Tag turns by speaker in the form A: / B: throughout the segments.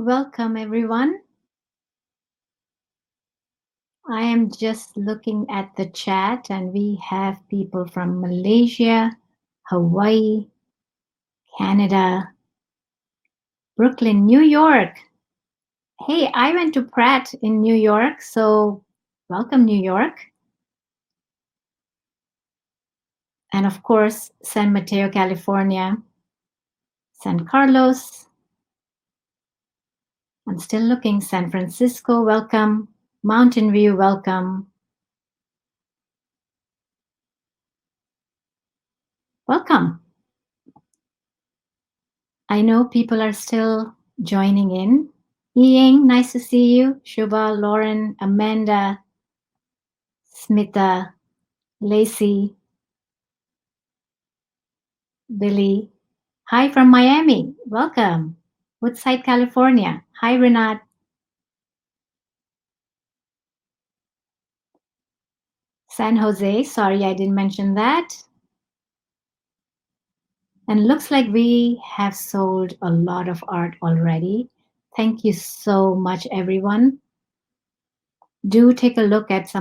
A: Welcome, everyone. I am just looking at the chat, and we have people from Malaysia, Hawaii, Canada, Brooklyn, New York. Hey, I went to Pratt in New York, so welcome, New York. And of course, San Mateo, California, San Carlos. I'm still looking. San Francisco, welcome. Mountain View, welcome. Welcome. I know people are still joining in. Ying, nice to see you. Shubha, Lauren, Amanda, Smita, Lacey, Billy. Hi from Miami. Welcome. Woodside, California. Hi, Renat. San Jose. Sorry, I didn't mention that. And looks like we have sold a lot of art already. Thank you so much, everyone. Do take a look at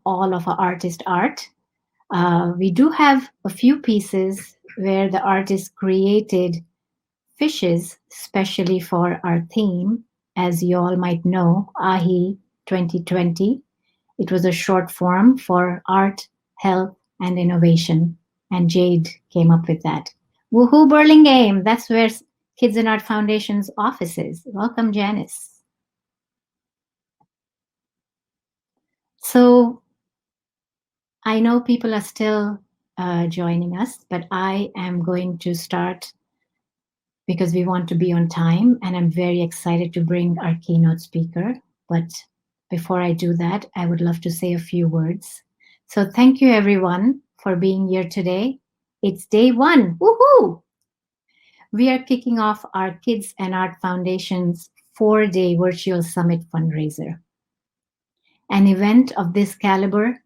A: all of our artist art. We do have a few pieces where the artist created fishes specially for our theme. As you all might know, AHI 2020. It was a short form for art, health, and innovation. And Jade came up with that. Woohoo, Burlingame! That's where Kids and Art Foundation's office is. Welcome, Janice. So I know people are still joining us, but I am going to start because we want to be on time, and I'm very excited to bring our keynote speaker. But before I do that, I would love to say a few words. So thank you, everyone, for being here today. It's day one. Woohoo! We are kicking off our Kids and Art Foundation's 4-day virtual summit fundraiser. An event of this caliber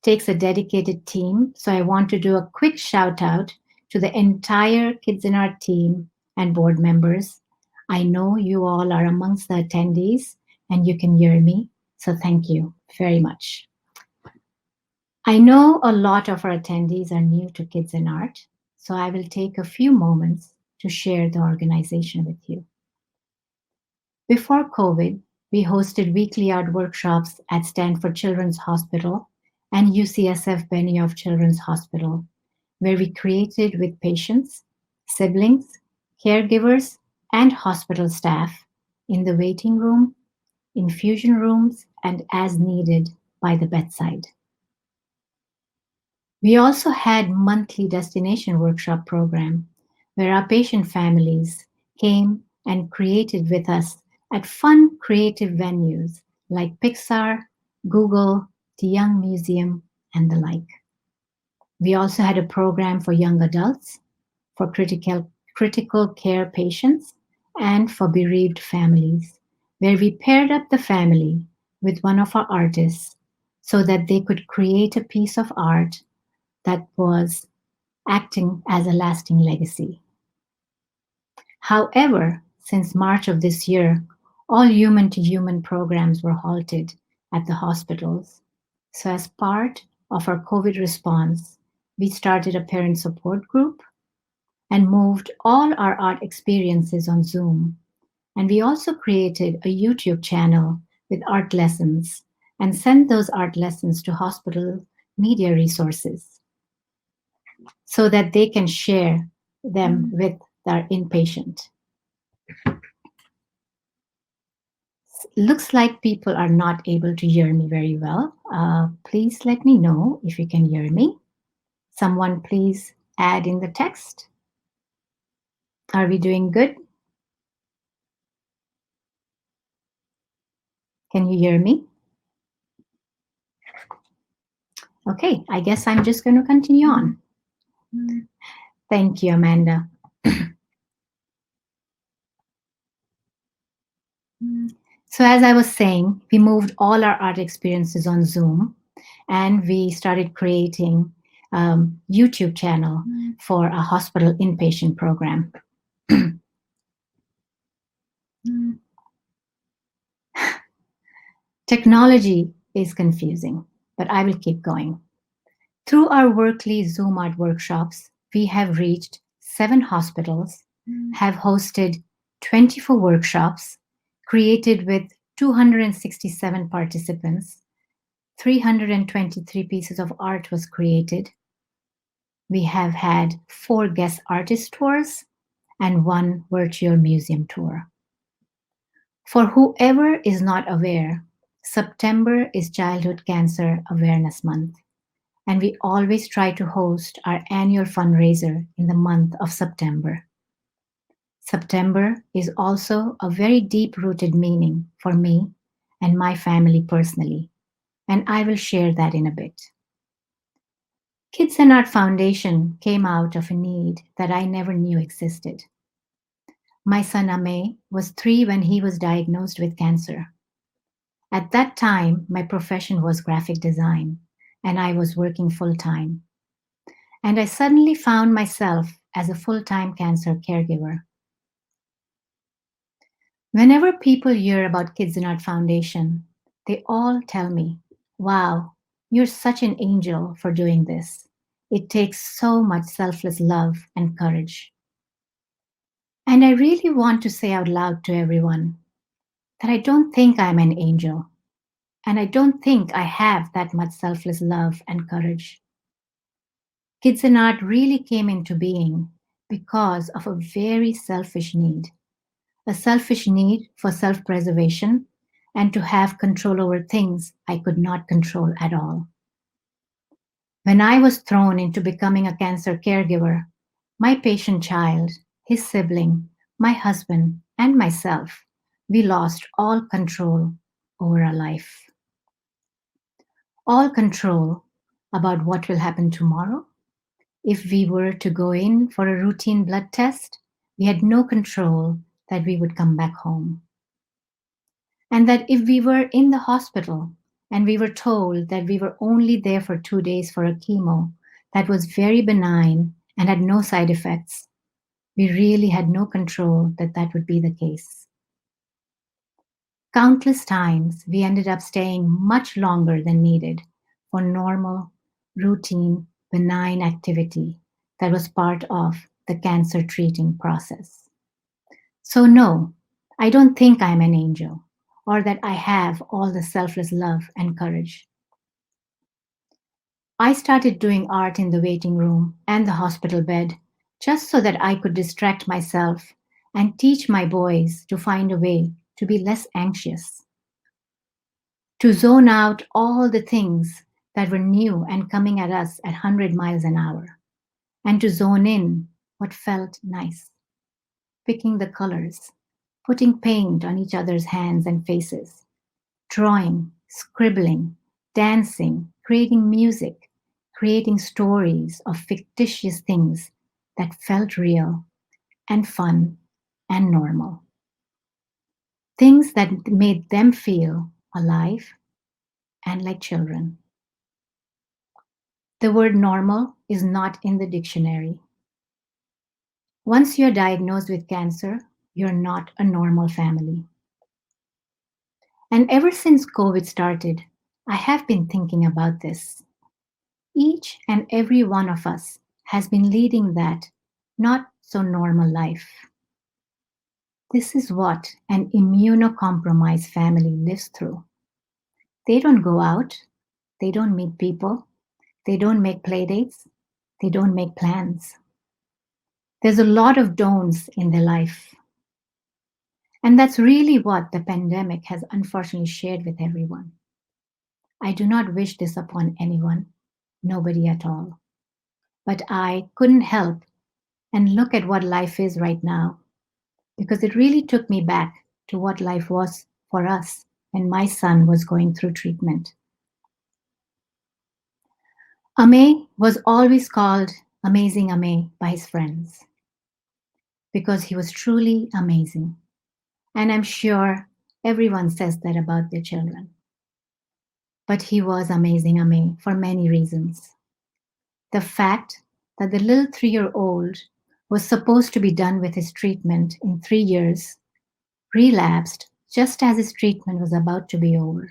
A: takes a dedicated team, so I want to do a quick shout out to the entire Kids and Art team and board members. I know you all are amongst the attendees and you can hear me, so thank you very much. I know a lot of our attendees are new to Kids and Art, so I will take a few moments to share the organization with you. Before COVID, we hosted weekly art workshops at Stanford Children's Hospital and UCSF Benioff Children's Hospital, where we created with patients, siblings, caregivers, and hospital staff in the waiting room, infusion rooms, and as needed by the bedside. We also had monthly destination workshop program where our patient families came and created with us at fun creative venues like Pixar, Google, the Young Museum, and the like. We also had a program for young adults, for critical care patients, and for bereaved families, where we paired up the family with one of our artists so that they could create a piece of art that was acting as a lasting legacy. However, since March of this year, all human-to-human programs were halted at the hospitals. So as part of our COVID response, we started a parent support group and moved all our art experiences on Zoom. And we also created a YouTube channel with art lessons and sent those art lessons to hospital media resources so that they can share them with their inpatient. Looks like people are not able to hear me very well. Please let me know if you can hear me. Someone please add in the text. Are we doing good? Can you hear me? Okay, I guess I'm just going to continue on. Thank you, Amanda. So as I was saying, we moved all our art experiences on Zoom, and we started creating YouTube channel for a hospital inpatient program. Technology is confusing, but I will keep going. Through our Workly Zoom Art workshops, we have reached 7 hospitals, have hosted 24 workshops, created with 267 participants, 323 pieces of art was created. We have had 4 guest artist tours and 1 virtual museum tour. For whoever is not aware, September is Childhood Cancer Awareness Month, and we always try to host our annual fundraiser in the month of September. September is also a very deep rooted meaning for me and my family personally, and I will share that in a bit. Kids and Art Foundation came out of a need that I never knew existed. My son Ame was 3 when he was diagnosed with cancer. At that time, my profession was graphic design, and I was working full time. And I suddenly found myself as a full time cancer caregiver. Whenever people hear about Kids and Art Foundation, they all tell me, wow, you're such an angel for doing this. It takes so much selfless love and courage. And I really want to say out loud to everyone that I don't think I'm an angel, and I don't think I have that much selfless love and courage. Kids and Art really came into being because of a very selfish need, a selfish need for self preservation and to have control over things I could not control at all. When I was thrown into becoming a cancer caregiver, my patient child, his sibling, my husband, and myself, we lost all control over our life. All control about what will happen tomorrow. If we were to go in for a routine blood test, we had no control that we would come back home. And that if we were in the hospital and we were told that we were only there for 2 days for a chemo that was very benign and had no side effects, we really had no control that that would be the case. Countless times we ended up staying much longer than needed for normal, routine, benign activity that was part of the cancer treating process. So, no, I don't think I'm an angel or that I have all the selfless love and courage. I started doing art in the waiting room and the hospital bed just so that I could distract myself and teach my boys to find a way to be less anxious, to zone out all the things that were new and coming at us at 100 miles an hour, and to zone in what felt nice, picking the colors, putting paint on each other's hands and faces, drawing, scribbling, dancing, creating music, creating stories of fictitious things that felt real and fun and normal. Things that made them feel alive and like children. The word normal is not in the dictionary. Once you're diagnosed with cancer, you're not a normal family. And ever since COVID started, I have been thinking about this. Each and every one of us has been leading that not so normal life. This is what an immunocompromised family lives through. They don't go out, they don't meet people, they don't make playdates, they don't make plans. There's a lot of don'ts in their life. And that's really what the pandemic has unfortunately shared with everyone. I do not wish this upon anyone, nobody at all. But I couldn't help and look at what life is right now because it really took me back to what life was for us when my son was going through treatment. Ame was always called Amazing Ame by his friends because he was truly amazing. And I'm sure everyone says that about their children. But he was Amazing Ame for many reasons. The fact that the little 3-year-old was supposed to be done with his treatment in 3 years relapsed just as his treatment was about to be over.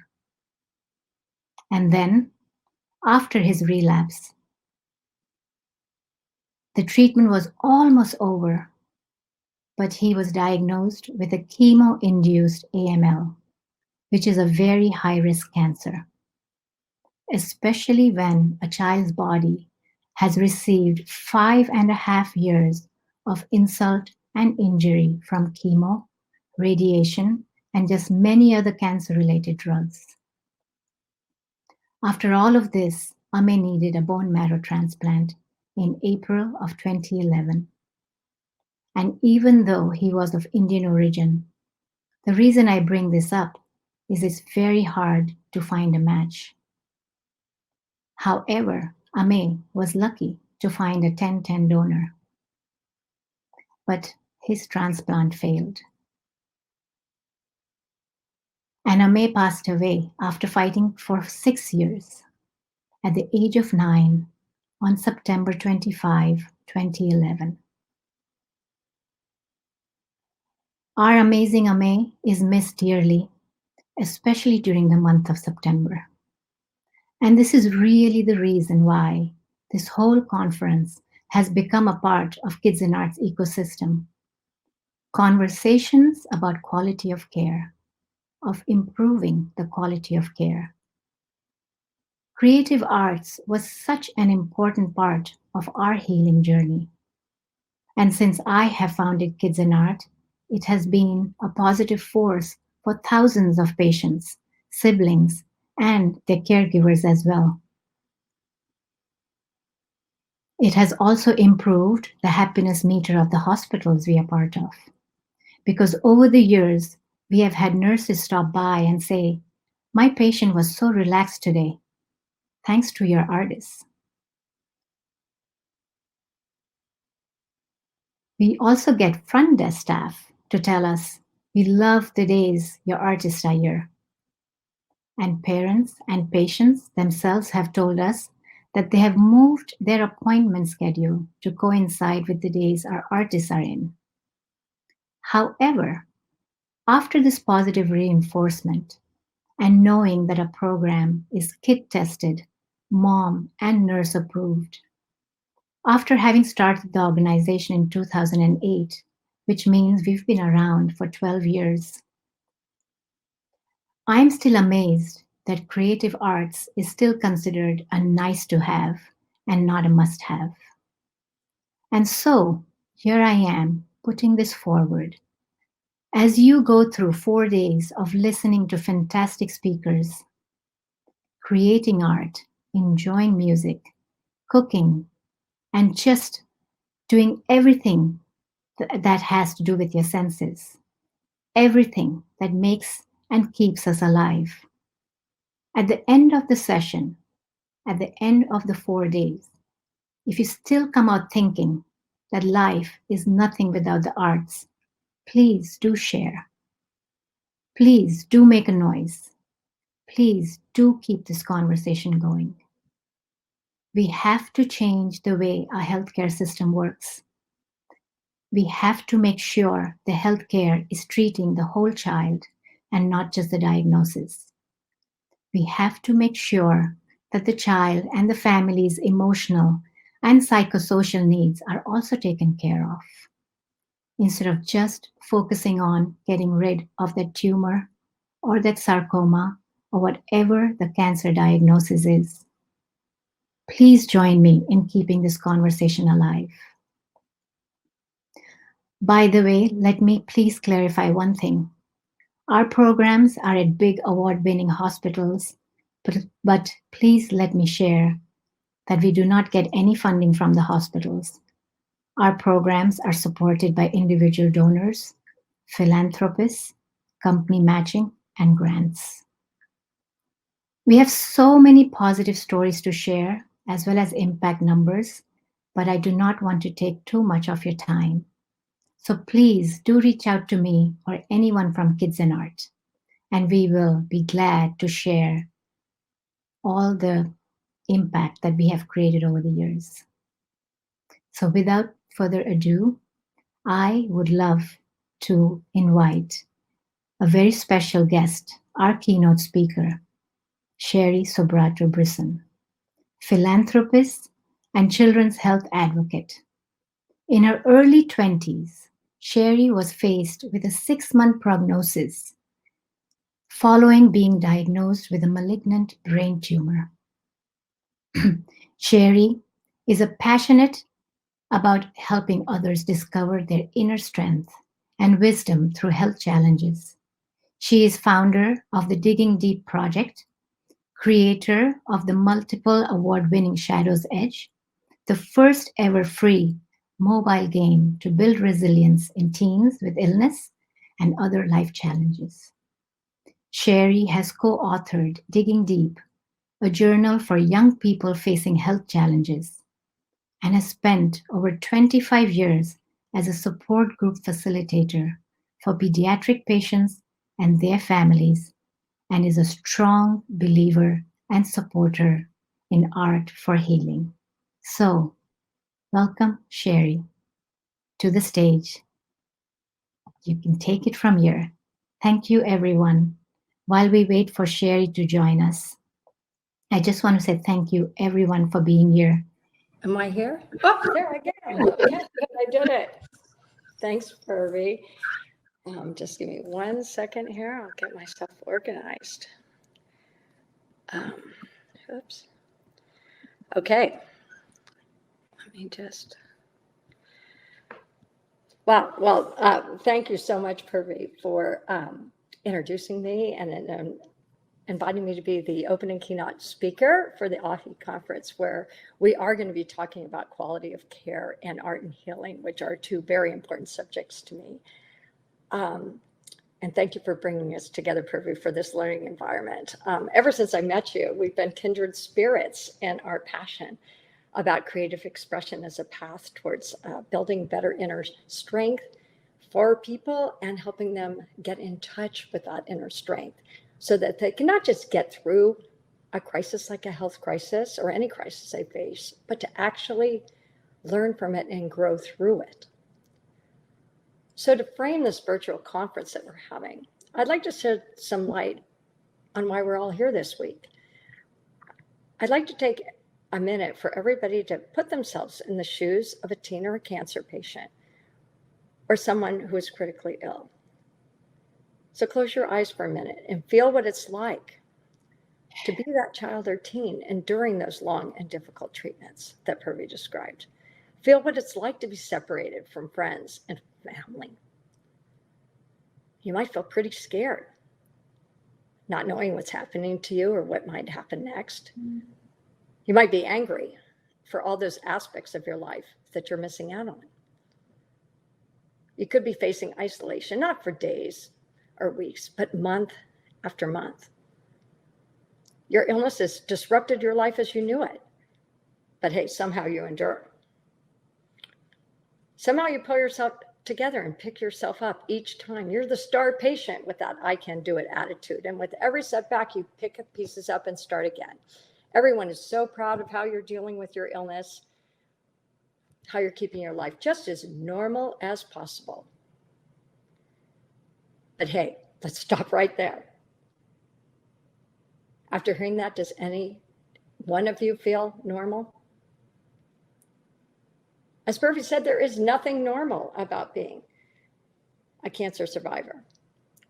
A: And then, after his relapse, the treatment was almost over, but he was diagnosed with a chemo induced AML, which is a very high risk cancer, especially when a child's body has received 5.5 years of insult and injury from chemo, radiation, and just many other cancer related drugs. After all of this, Ame needed a bone marrow transplant in April of 2011. And even though he was of Indian origin, the reason I bring this up is it's very hard to find a match. However, Ame was lucky to find a 10-10 donor, but his transplant failed. And Ame passed away after fighting for 6 years at the age of 9 on September 25, 2011. Our amazing Ame is missed dearly, especially during the month of September. And this is really the reason why this whole conference has become a part of Kids and Arts ecosystem. Conversations about quality of care, of improving the quality of care. Creative arts was such an important part of our healing journey. And since I have founded Kids and Art, it has been a positive force for thousands of patients, siblings, and their caregivers as well. It has also improved the happiness meter of the hospitals we are part of. Because over the years, we have had nurses stop by and say, "My patient was so relaxed today, thanks to your artists." We also get front desk staff to tell us, "We love the days your artists are here." And parents and patients themselves have told us that they have moved their appointment schedule to coincide with the days our artists are in. However, after this positive reinforcement and knowing that a program is kid tested, mom and nurse approved, after having started the organization in 2008, which means we've been around for 12 years, I'm still amazed that creative arts is still considered a nice to have and not a must have. And so here I am putting this forward. As you go through 4 days of listening to fantastic speakers, creating art, enjoying music, cooking, and just doing everything that has to do with your senses, everything that makes and keeps us alive. At the end of the session, at the end of the 4 days, if you still come out thinking that life is nothing without the arts, please do share. Please do make a noise. Please do keep this conversation going. We have to change the way our healthcare system works. We have to make sure the healthcare is treating the whole child and not just the diagnosis. We have to make sure that the child and the family's emotional and psychosocial needs are also taken care of, instead of just focusing on getting rid of that tumor or that sarcoma or whatever the cancer diagnosis is. Please join me in keeping this conversation alive. By the way, let me please clarify one thing. Our programs are at big award-winning hospitals, but please let me share that we do not get any funding from the hospitals. Our programs are supported by individual donors, philanthropists, company matching, and grants. We have so many positive stories to share, as well as impact numbers, but I do not want to take too much of your time. So please do reach out to me or anyone from Kids and Art, and we will be glad to share all the impact that we have created over the years. So without further ado, I would love to invite a very special guest, our keynote speaker, Sheri Sobrato Brisson, philanthropist and children's health advocate. In her early 20s, Sheri was faced with a 6-month prognosis following being diagnosed with a malignant brain tumor. Sheri is a passionate about helping others discover their inner strength and wisdom through health challenges. She is founder of the Digging Deep Project, creator of the multiple award-winning Shadow's Edge, the first ever free mobile game to build resilience in teens with illness and other life challenges. Sheri has co-authored Digging Deep, a journal for young people facing health challenges, and has spent over 25 years as a support group facilitator for pediatric patients and their families, and is a strong believer and supporter in art for healing. So, welcome, Sheri, to the stage. You can take it from here. Thank you, everyone. While we wait for Sheri to join us, I just want to say thank you, everyone, for being here.
B: Am I here? Oh, there I am. Okay, I did it. Thanks, Purvi. Just give me 1 second here. I'll get myself organized. Oops. Okay. Let me just. Wow. Well, thank you so much, Purvi, for introducing me and inviting me to be the opening keynote speaker for the AHI conference, where we are going to be talking about quality of care and art and healing, which are two very important subjects to me. And thank you for bringing us together, Purvi, for this learning environment. Ever since I met you, we've been kindred spirits in our passion about creative expression as a path towards building better inner strength for people and helping them get in touch with that inner strength so that they can not just get through a crisis like a health crisis or any crisis they face, but to actually learn from it and grow through it. So to frame this virtual conference that we're having, I'd like to shed some light on why we're all here this week. I'd like to take a minute for everybody to put themselves in the shoes of a teen or a cancer patient or someone who is critically ill. So close your eyes for a minute and feel what it's like to be that child or teen enduring those long and difficult treatments that Purvi described. Feel what it's like to be separated from friends and family. You might feel pretty scared, not knowing what's happening to you or what might happen next. You might be angry for all those aspects of your life that you're missing out on. You could be facing isolation, not for days or weeks, but month after month. Your illness has disrupted your life as you knew it, but hey, somehow you endure. Somehow you pull yourself together and pick yourself up each time. You're the star patient with that I can do it attitude. And with every setback, you pick pieces up and start again. Everyone is so proud of how you're dealing with your illness, how you're keeping your life just as normal as possible. But hey, let's stop right there. After hearing that, does any one of you feel normal? As Purvi said, there is nothing normal about being a cancer survivor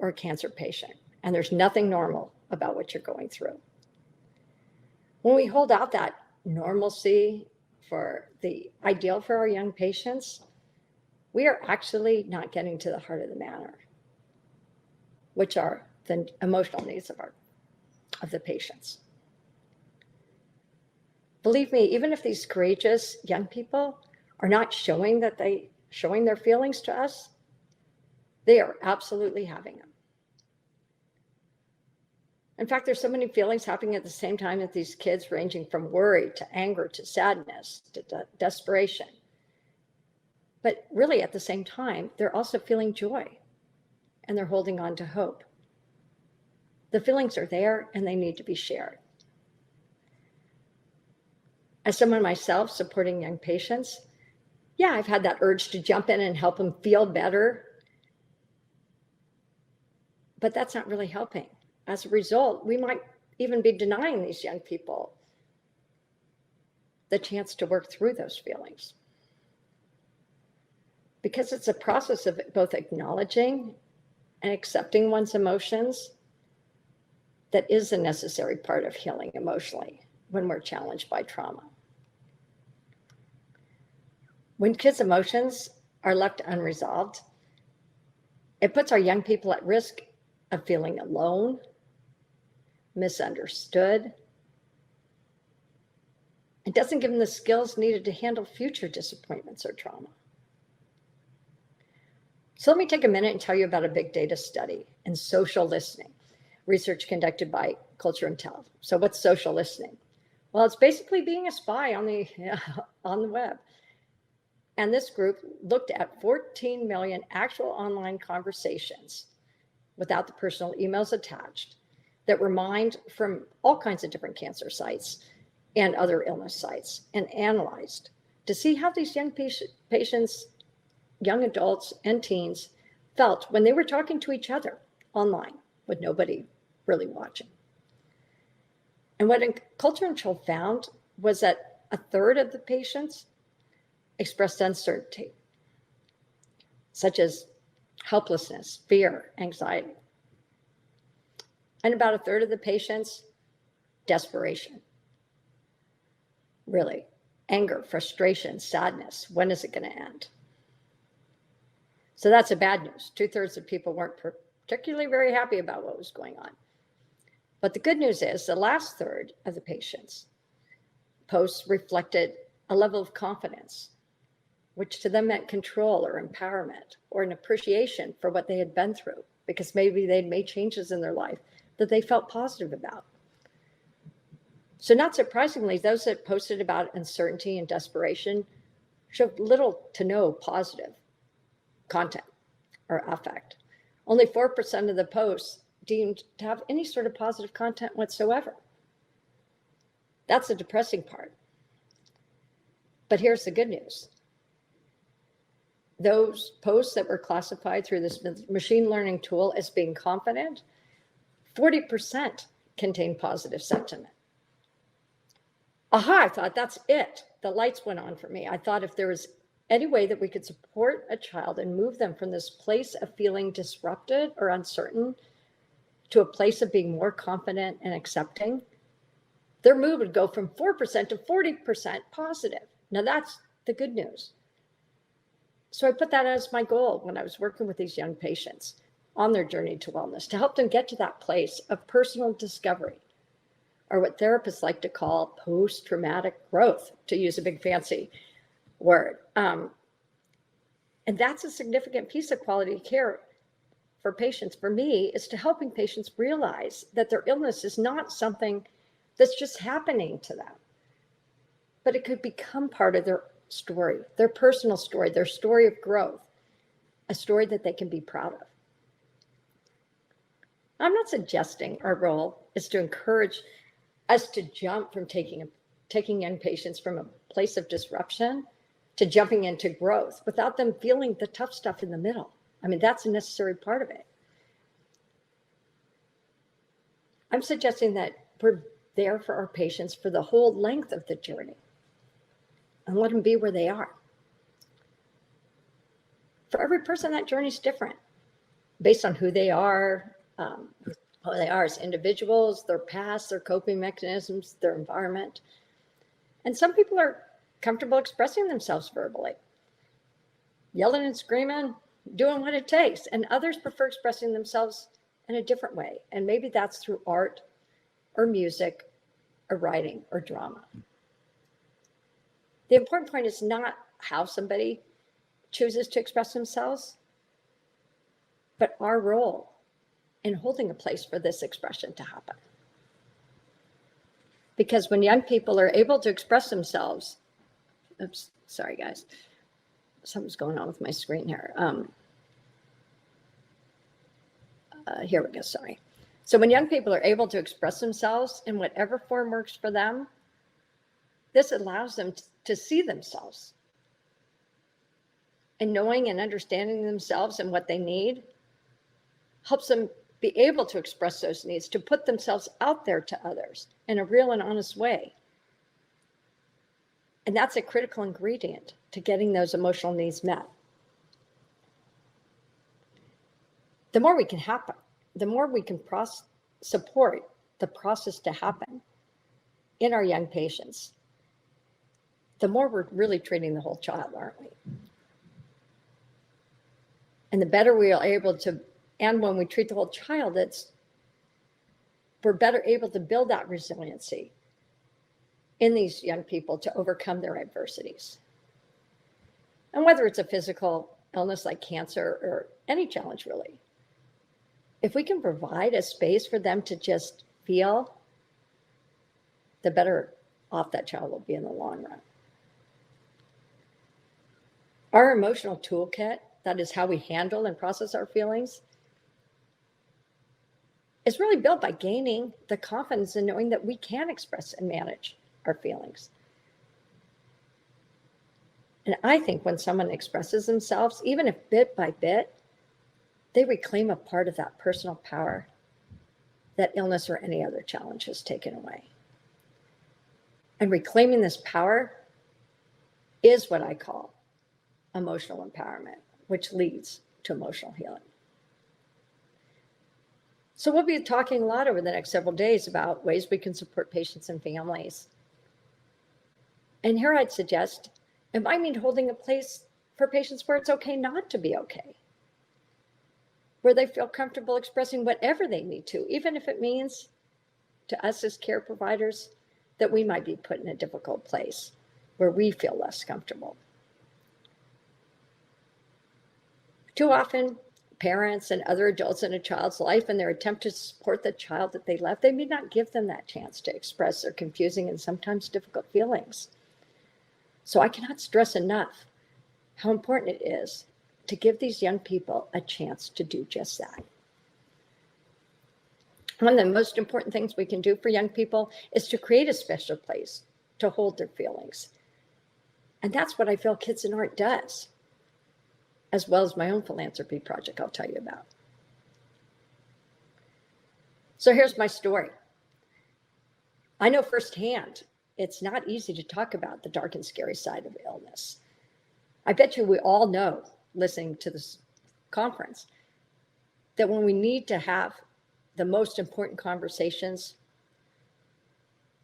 B: or a cancer patient. And there's nothing normal about what you're going through. When we hold out that normalcy for the ideal for our young patients, we are actually not getting to the heart of the matter, which are the emotional needs of the patients. Believe me, even if these courageous young people are not showing their feelings to us, they are absolutely having them. In fact, there's so many feelings happening at the same time with these kids, ranging from worry to anger to sadness to desperation. But really, at the same time, they're also feeling joy and they're holding on to hope. The feelings are there and they need to be shared. As someone myself supporting young patients, yeah, I've had that urge to jump in and help them feel better, but that's not really helping. As a result, we might even be denying these young people the chance to work through those feelings. Because it's a process of both acknowledging and accepting one's emotions that is a necessary part of healing emotionally when we're challenged by trauma. When kids' emotions are left unresolved, it puts our young people at risk of feeling alone, misunderstood. It doesn't give them the skills needed to handle future disappointments or trauma. So let me take a minute and tell you about a big data study in social listening, research conducted by Culture Intel. So what's social listening? Well, it's basically being a spy on the web. And this group looked at 14 million actual online conversations without the personal emails attached that were mined from all kinds of different cancer sites and other illness sites and analyzed to see how these young patients, young adults and teens felt when they were talking to each other online with nobody really watching. And what Culture Control found was that a third of the patients expressed uncertainty, such as helplessness, fear, anxiety. And about a third of the patients, desperation. Really, anger, frustration, sadness. When is it going to end? So that's the bad news. 2/3 of people weren't particularly very happy about what was going on. But the good news is the last third of the patients' posts reflected a level of confidence, which to them meant control or empowerment or an appreciation for what they had been through, because maybe they'd made changes in their life that they felt positive about. So not surprisingly, those that posted about uncertainty and desperation showed little to no positive content or affect. Only 4% of the posts deemed to have any sort of positive content whatsoever. That's the depressing part. But here's the good news. Those posts that were classified through this machine learning tool as being confident, 40% contain positive sentiment. Aha, I thought that's it. The lights went on for me. I thought if there was any way that we could support a child and move them from this place of feeling disrupted or uncertain to a place of being more confident and accepting, their mood would go from 4% to 40% positive. Now that's the good news. So I put that as my goal when I was working with these young patients on their journey to wellness, to help them get to that place of personal discovery, or what therapists like to call post-traumatic growth, to use a big fancy word. And that's a significant piece of quality care for patients. For me, is to helping patients realize that their illness is not something that's just happening to them, but it could become part of their story, their personal story, their story of growth, a story that they can be proud of. I'm not suggesting our role is to encourage us to jump from taking young patients from a place of disruption to jumping into growth without them feeling the tough stuff in the middle. I mean, that's a necessary part of it. I'm suggesting that we're there for our patients for the whole length of the journey and let them be where they are. For every person, that journey is different based on who they are as individuals, their past, their coping mechanisms, their environment. And some people are comfortable expressing themselves verbally, yelling and screaming, doing what it takes. And others prefer expressing themselves in a different way. And maybe that's through art or music or writing or drama. The important point is not how somebody chooses to express themselves, but our role in holding a place for this expression to happen. Because when young people are able to express themselves, oops, sorry guys, something's going on with my screen here. Here we go, sorry. So when young people are able to express themselves in whatever form works for them, this allows them to see themselves. And knowing and understanding themselves and what they need helps them be able to express those needs, to put themselves out there to others in a real and honest way. And that's a critical ingredient to getting those emotional needs met. The more we can happen, the more we can support the process to happen in our young patients, the more we're really treating the whole child, aren't we? And the better we are able to, and when we treat the whole child, we're better able to build that resiliency in these young people to overcome their adversities. And whether it's a physical illness like cancer or any challenge, really, if we can provide a space for them to just feel, the better off that child will be in the long run. Our emotional toolkit, that is how we handle and process our feelings, is really built by gaining the confidence in knowing that we can express and manage our feelings. And I think when someone expresses themselves, even if bit by bit, they reclaim a part of that personal power that illness or any other challenge has taken away. And reclaiming this power is what I call emotional empowerment, which leads to emotional healing. So we'll be talking a lot over the next several days about ways we can support patients and families. And here I'd suggest, it might mean holding a place for patients where it's okay not to be okay, where they feel comfortable expressing whatever they need to, even if it means to us as care providers that we might be put in a difficult place where we feel less comfortable. Too often, parents and other adults in a child's life, in their attempt to support the child that they left, they may not give them that chance to express their confusing and sometimes difficult feelings. So I cannot stress enough how important it is to give these young people a chance to do just that. One of the most important things we can do for young people is to create a special place to hold their feelings. And that's what I feel Kids&Art does, as well as my own philanthropy project I'll tell you about. So here's my story. I know firsthand it's not easy to talk about the dark and scary side of illness. I bet you we all know, listening to this conference, that when we need to have the most important conversations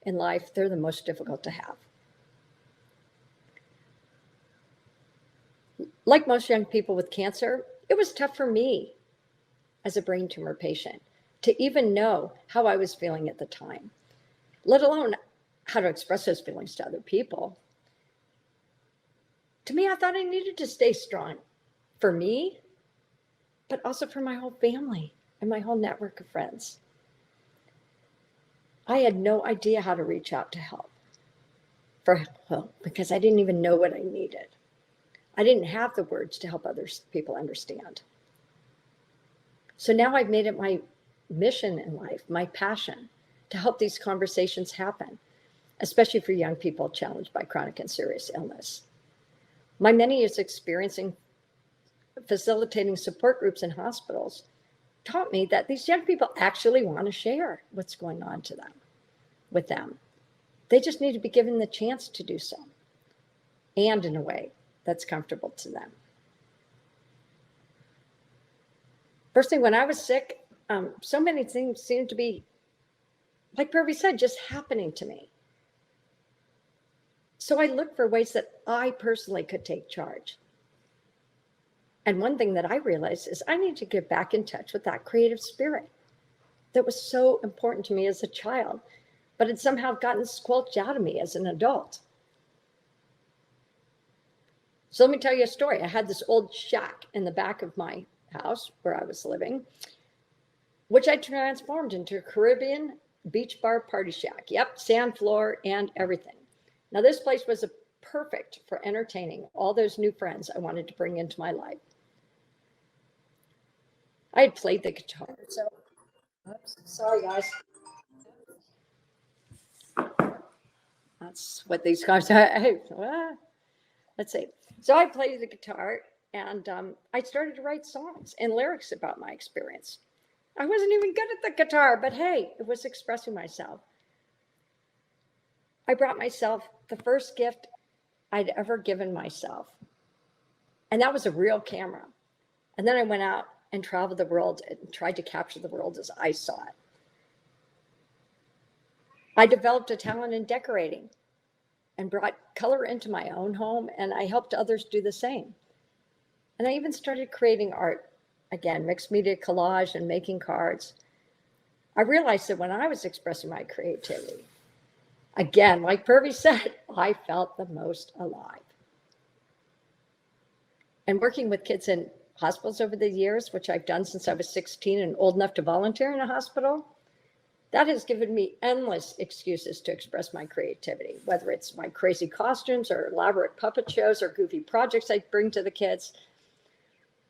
B: in life, they're the most difficult to have. Like most young people with cancer, it was tough for me as a brain tumor patient to even know how I was feeling at the time, let alone how to express those feelings to other people. To me, I thought I needed to stay strong for me, but also for my whole family and my whole network of friends. I had no idea how to reach out to help because I didn't even know what I needed. I didn't have the words to help other people understand. So now I've made it my mission in life, my passion, to help these conversations happen, especially for young people challenged by chronic and serious illness. My many years experiencing facilitating support groups in hospitals taught me that these young people actually want to share what's going on with them. They just need to be given the chance to do so, and in a way that's comfortable to them. First thing, when I was sick, so many things seemed to be, like Purvi said, just happening to me. So I looked for ways that I personally could take charge. And one thing that I realized is I need to get back in touch with that creative spirit that was so important to me as a child, but had somehow gotten squelched out of me as an adult. So let me tell you a story. I had this old shack in the back of my house where I was living, which I transformed into a Caribbean beach bar party shack. Yep, sand floor and everything. Now this place was perfect for entertaining all those new friends I wanted to bring into my life. I had played the guitar, so, oops, sorry guys. That's what these guys are. Let's see. So I played the guitar and I started to write songs and lyrics about my experience. I wasn't even good at the guitar, but hey, it was expressing myself. I brought myself the first gift I'd ever given myself, and that was a real camera. And then I went out and traveled the world and tried to capture the world as I saw it. I developed a talent in decorating and brought color into my own home, and I helped others do the same. And I even started creating art, again, mixed media collage and making cards. I realized that when I was expressing my creativity, again, like Purvi said, I felt the most alive. And working with kids in hospitals over the years, which I've done since I was 16 and old enough to volunteer in a hospital, that has given me endless excuses to express my creativity, whether it's my crazy costumes or elaborate puppet shows or goofy projects I bring to the kids.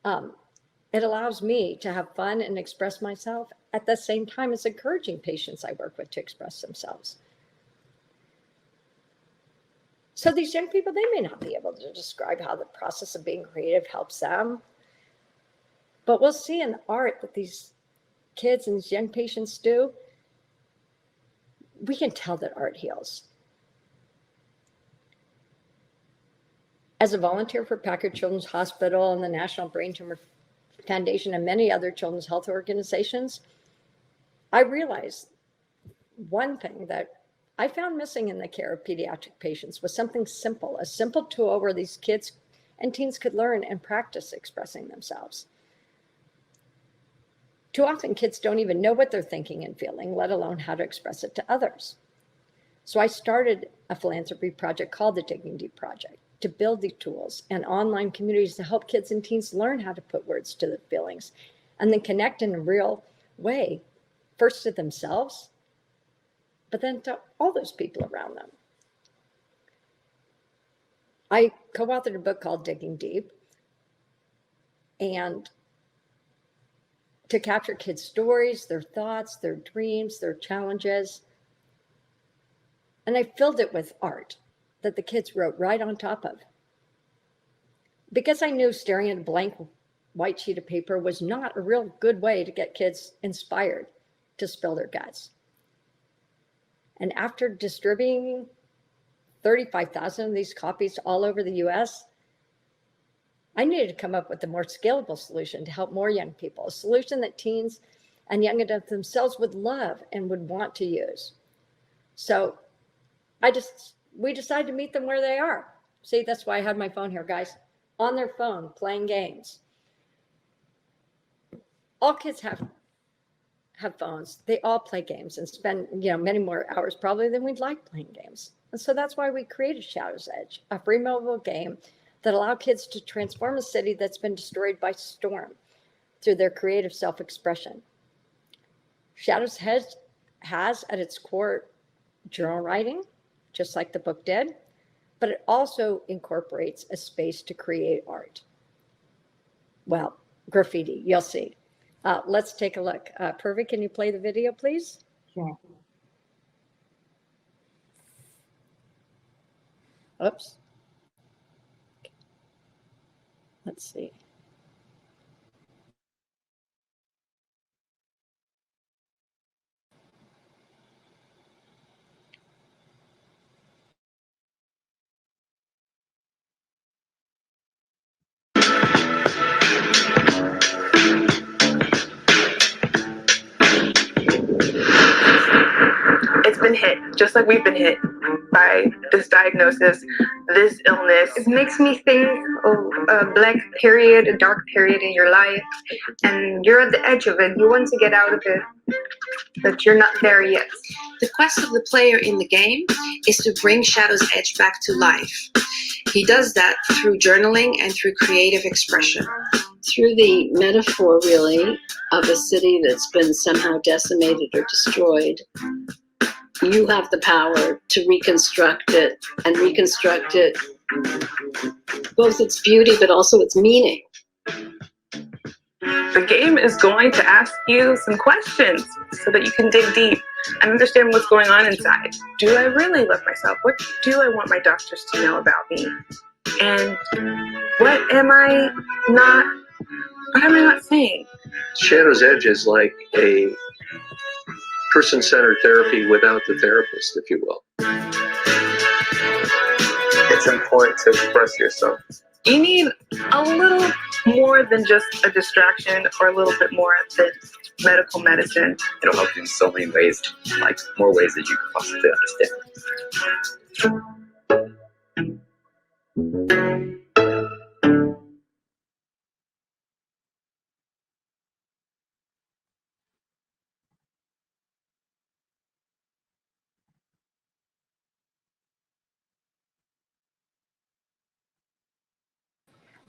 B: It allows me to have fun and express myself at the same time as encouraging patients I work with to express themselves. So these young people, they may not be able to describe how the process of being creative helps them, but we'll see in the art that these kids and these young patients do, we can tell that art heals. As a volunteer for Packard Children's Hospital and the National Brain Tumor Foundation and many other children's health organizations, I realized one thing that I found missing in the care of pediatric patients was something simple, a simple tool where these kids and teens could learn and practice expressing themselves. Too often, kids don't even know what they're thinking and feeling, let alone how to express it to others. So I started a philanthropy project called the Digging Deep Project to build these tools and online communities to help kids and teens learn how to put words to their feelings and then connect in a real way, first to themselves, but then to all those people around them. I co-authored a book called Digging Deep, and to capture kids' stories, their thoughts, their dreams, their challenges. And I filled it with art that the kids wrote right on top of. Because I knew staring at a blank white sheet of paper was not a real good way to get kids inspired to spill their guts. And after distributing 35,000 of these copies all over the US, I needed to come up with a more scalable solution to help more young people, a solution that teens and young adults themselves would love and would want to use. So we decided to meet them where they are. See, that's why I had my phone here, guys, on their phone, playing games. All kids have phones. They all play games and spend, many more hours probably than we'd like playing games. And so that's why we created Shadow's Edge, a free mobile game that allow kids to transform a city that's been destroyed by storm through their creative self-expression. Shadow's Edge has at its core journal writing, just like the book did, but it also incorporates a space to create art. Well, graffiti, you'll see. Let's take a look. Purvi, can you play the video, please?
A: Sure.
B: Oops. Let's see.
C: It's been hit, just like we've been hit by this diagnosis, this illness. It makes me think of a black period, a dark period in your life, and you're at the edge of it. You want to get out of it, but you're not there yet.
D: The quest of the player in the game is to bring Shadow's Edge back to life. He does that through journaling and through creative expression.
E: Through the metaphor, really, of a city that's been somehow decimated or destroyed, you have the power to reconstruct it, and reconstruct it, both its beauty but also its meaning.
C: The game is going to ask you some questions so that you can dig deep and understand what's going on inside. Do I really love myself? What do I want my doctors to know about me? And what am I not saying?
F: Shadow's Edge is like a person-centered therapy without the therapist, if you will.
C: It's important to express yourself. You need a little more than just a distraction or a little bit more than medical medicine.
G: It'll help you in so many ways, like more ways that you can possibly understand.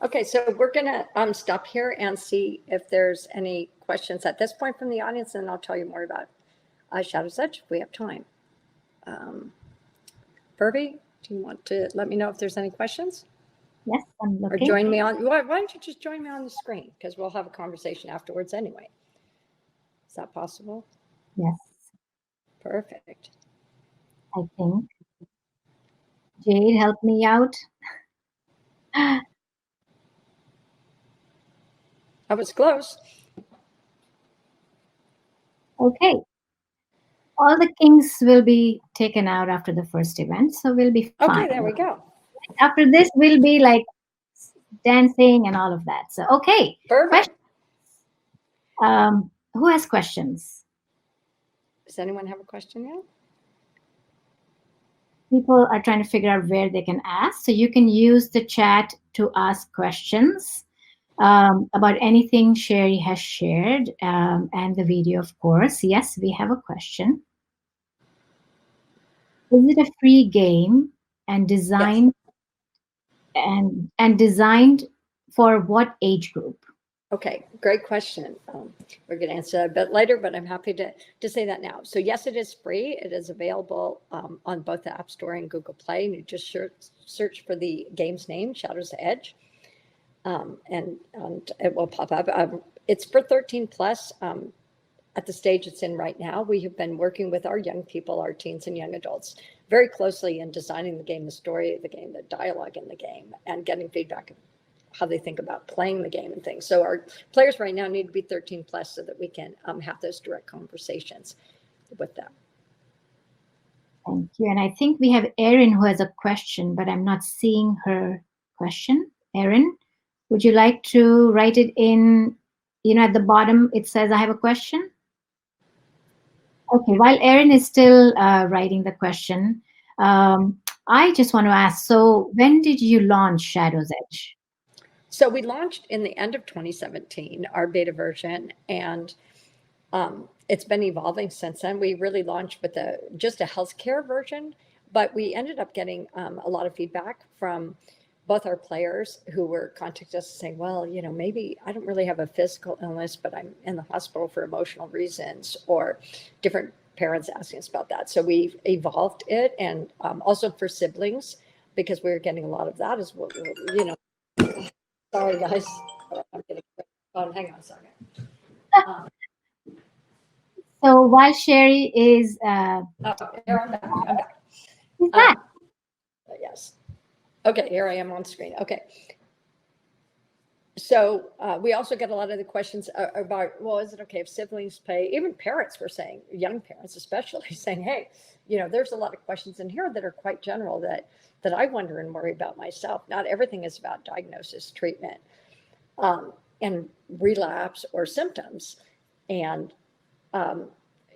B: Okay, so we're going to stop here and see if there's any questions at this point from the audience, and I'll tell you more about Shadow's Edge if we have time. Purvi, do you want to let me know if there's any questions?
A: Yes, I'm
B: Or
A: looking.
B: join me on, why don't you just join me on the screen? Because we'll have a conversation afterwards anyway. Is that possible?
A: Yes,
B: Perfect.
A: I think. Jade, help me out.
B: I was close.
A: Okay. All the kings will be taken out after the first event, so we'll be fine.
B: Okay, there we go.
A: After this, we'll be like dancing and all of that. So, okay.
B: Perfect.
A: Who has questions?
B: Does anyone have a question yet?
A: People are trying to figure out where they can ask. So you can use the chat to ask questions about anything Sheri has shared and the video, of course. Yes, we have a question. Is it a free game and designed and designed for what age group?
B: Okay, great question. We're going to answer that a bit later, but I'm happy to say that now. So yes, it is free. It is available on both the App Store and Google Play. And you just search for the game's name, Shadow's Edge, and it will pop up. It's for 13 plus. At the stage it's in right now, we have been working with our young people, our teens and young adults, very closely in designing the game, the story of the game, the dialogue in the game, and getting feedback of how they think about playing the game and things. So our players right now need to be 13 plus so that we can have those direct conversations with them.
A: Thank you. And I think we have Erin who has a question, but I'm not seeing her question. Erin, would you like to write it in, at the bottom it says I have a question? Okay, while Erin is still writing the question, I just want to ask, so when did you launch Shadow's Edge?
B: So we launched in the end of 2017, our beta version, and it's been evolving since then. We really launched with just a healthcare version, but we ended up getting a lot of feedback from both our players who were contacting us saying, well, maybe I don't really have a physical illness, but I'm in the hospital for emotional reasons, or different parents asking us about that. So we've evolved it, and also for siblings, because we were getting a lot of that as well, Sorry, guys. I'm getting, hang on a second.
A: So while Sheri is...
B: here, I'm back.
A: Who's that?
B: Yes. Okay, here I am on screen. Okay. So we also get a lot of the questions about, well, is it okay if siblings play? Even parents were saying, young parents especially, saying, hey, there's a lot of questions in here that are quite general that I wonder and worry about myself. Not everything is about diagnosis, treatment, and relapse or symptoms. And,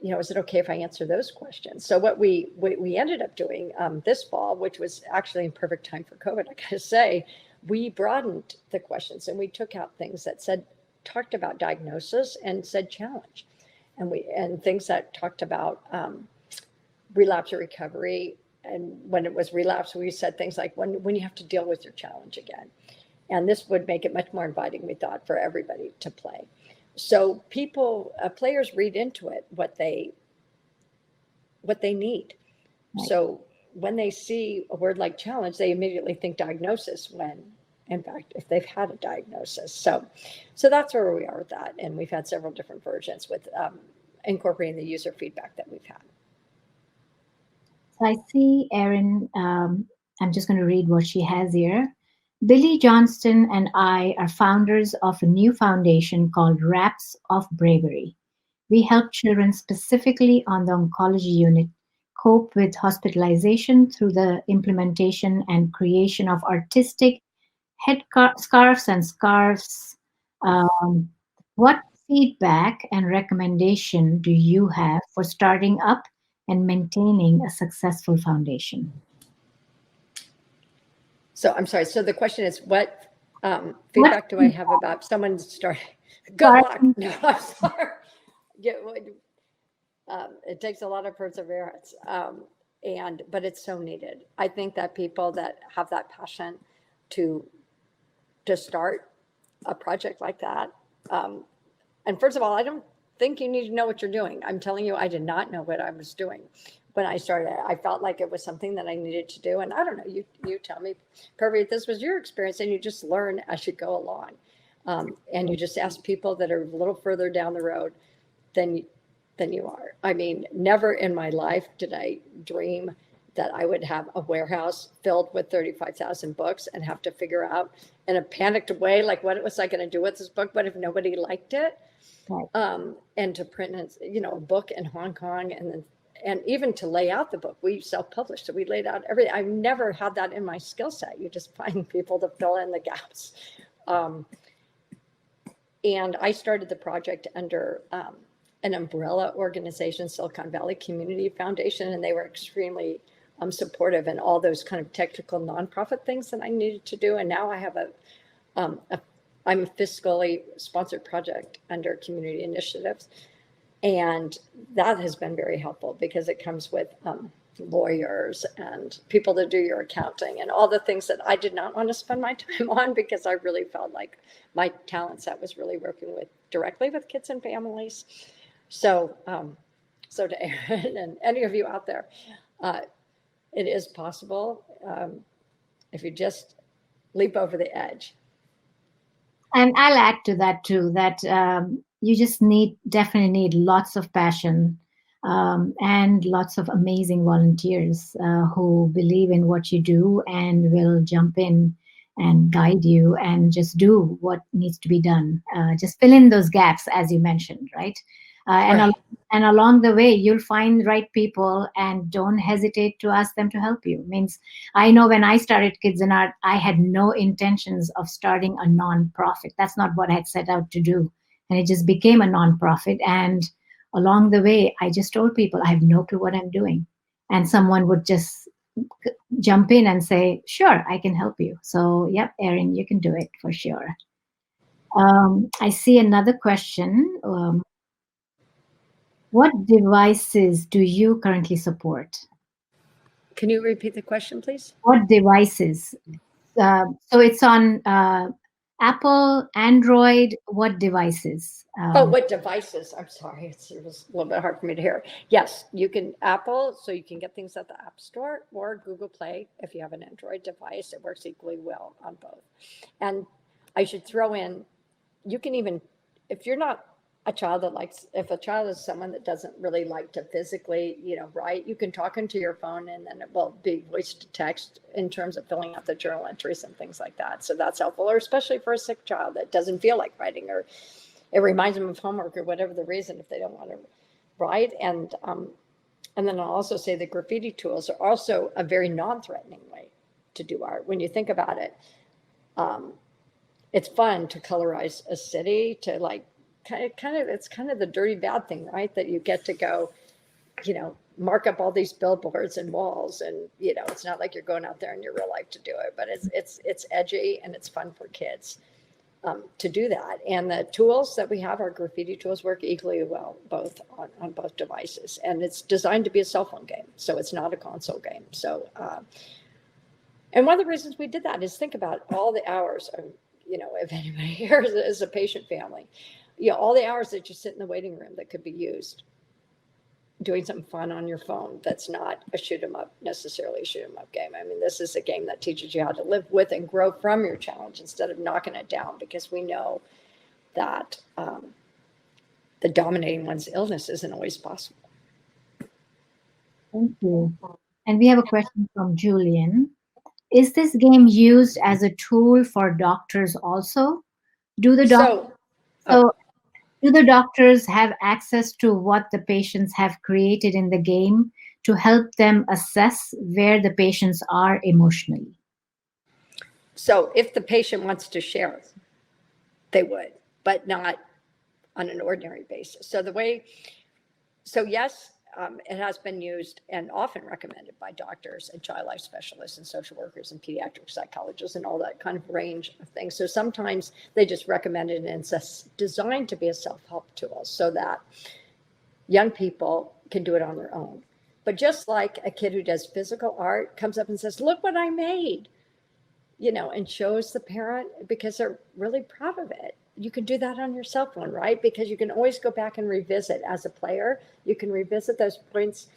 B: is it okay if I answer those questions? So what we ended up doing this fall, which was actually in perfect time for COVID, I gotta say, we broadened the questions and we took out things that talked about diagnosis and said challenge. And things that talked about relapse or recovery. And when it was relapse, we said things like when you have to deal with your challenge again. And this would make it much more inviting, we thought, for everybody to play. So players read into it what they need. Right. So when they see a word like challenge, they immediately think diagnosis when, in fact, if they've had a diagnosis. So that's where we are with that. And we've had several different versions with incorporating the user feedback that we've had.
A: So I see Erin, I'm just going to read what she has here. Billy Johnston and I are founders of a new foundation called Raps of Bravery. We help children specifically on the oncology unit cope with hospitalization through the implementation and creation of artistic scarves and scarves. Um, what feedback and recommendation do you have for starting up and maintaining a successful foundation?
B: So I'm sorry. So the question is, what feedback do I have about someone starting? Good luck. No, I'm sorry. It takes a lot of perseverance, but it's so needed. I think that people that have that passion to start a project like that, and first of all, I don't think you need to know what you're doing. I'm telling you, I did not know what I was doing when I started. I felt like it was something that I needed to do, and I don't know. You tell me, Purvi, if this was your experience, and you just learn as you go along, and you just ask people that are a little further down the road than you are. I mean, never in my life did I dream that I would have a warehouse filled with 35,000 books and have to figure out in a panicked way, like, what was I going to do with this book? What if nobody liked it?
A: Right.
B: And to print, a book in Hong Kong, and even to lay out the book. We self-published, so we laid out everything. I've never had that in my skill set. You just find people to fill in the gaps. And I started the project under an umbrella organization, Silicon Valley Community Foundation, and they were extremely supportive in all those kind of technical nonprofit things that I needed to do. And now I have I'm a fiscally sponsored project under community initiatives. And that has been very helpful because it comes with lawyers and people to do your accounting and all the things that I did not want to spend my time on, because I really felt like my talent set was really working directly with kids and families. So, so to Aaron and any of you out there, it is possible if you just leap over the edge.
A: And I'll add to that too, that you just definitely need lots of passion and lots of amazing volunteers who believe in what you do and will jump in and guide you and just do what needs to be done. Just fill in those gaps, as you mentioned, right?
B: Right.
A: And along the way, you'll find right people, and don't hesitate to ask them to help you. Means I know when I started Kids&Art, I had no intentions of starting a non-profit. That's not what I had set out to do. And it just became a non-profit. And along the way, I just told people, I have no clue what I'm doing. And someone would just jump in and say, sure, I can help you. So, yep, Erin, you can do it for sure. I see another question. What devices do you currently support?
B: Can you repeat the question, please?
A: What devices? So it's on Apple, Android. What devices?
B: What devices? I'm sorry, it was a little bit hard for me to hear. Yes, you can Apple, so you can get things at the App Store, or Google Play if you have an Android device. It works equally well on both. And I should throw in, you can even, if you're not a child if a child is someone that doesn't really like to physically, write, you can talk into your phone and then it will be voice to text in terms of filling out the journal entries and things like that. So that's helpful, or especially for a sick child that doesn't feel like writing, or it reminds them of homework, or whatever the reason, if they don't want to write. And then I'll also say the graffiti tools are also a very non-threatening way to do art. When you think about it, it's fun to colorize a city, to it's kind of the dirty bad thing, right? That you get to go, mark up all these billboards and walls, and it's not like you're going out there in your real life to do it, but it's edgy and it's fun for kids to do that. And the tools that we have, our graffiti tools, work equally well both on both devices, and it's designed to be a cell phone game, so it's not a console game. So and one of the reasons we did that is, think about all the hours of, if anybody here is a patient family, all the hours that you sit in the waiting room that could be used doing something fun on your phone that's not necessarily a shoot 'em up game. I mean, this is a game that teaches you how to live with and grow from your challenge instead of knocking it down, because we know that the dominating one's illness isn't always possible.
A: Thank you. And we have a question from Julian. is this game used as a tool for doctors also? Do the doc-
B: So, oh,
A: so do the doctors have access to what the patients have created in the game to help them assess where the patients are emotionally?
B: so if the patient wants to share, they would, but not on an ordinary basis. So yes, it has been used and often recommended by doctors and child life specialists and social workers and pediatric psychologists and all that kind of range of things. So sometimes they just recommend it, and it's designed to be a self-help tool so that young people can do it on their own. But just like a kid who does physical art comes up and says, "Look what I made," and shows the parent because they're really proud of it. You can do that on your cell phone, right? Because you can always go back and revisit as a player. You can revisit those points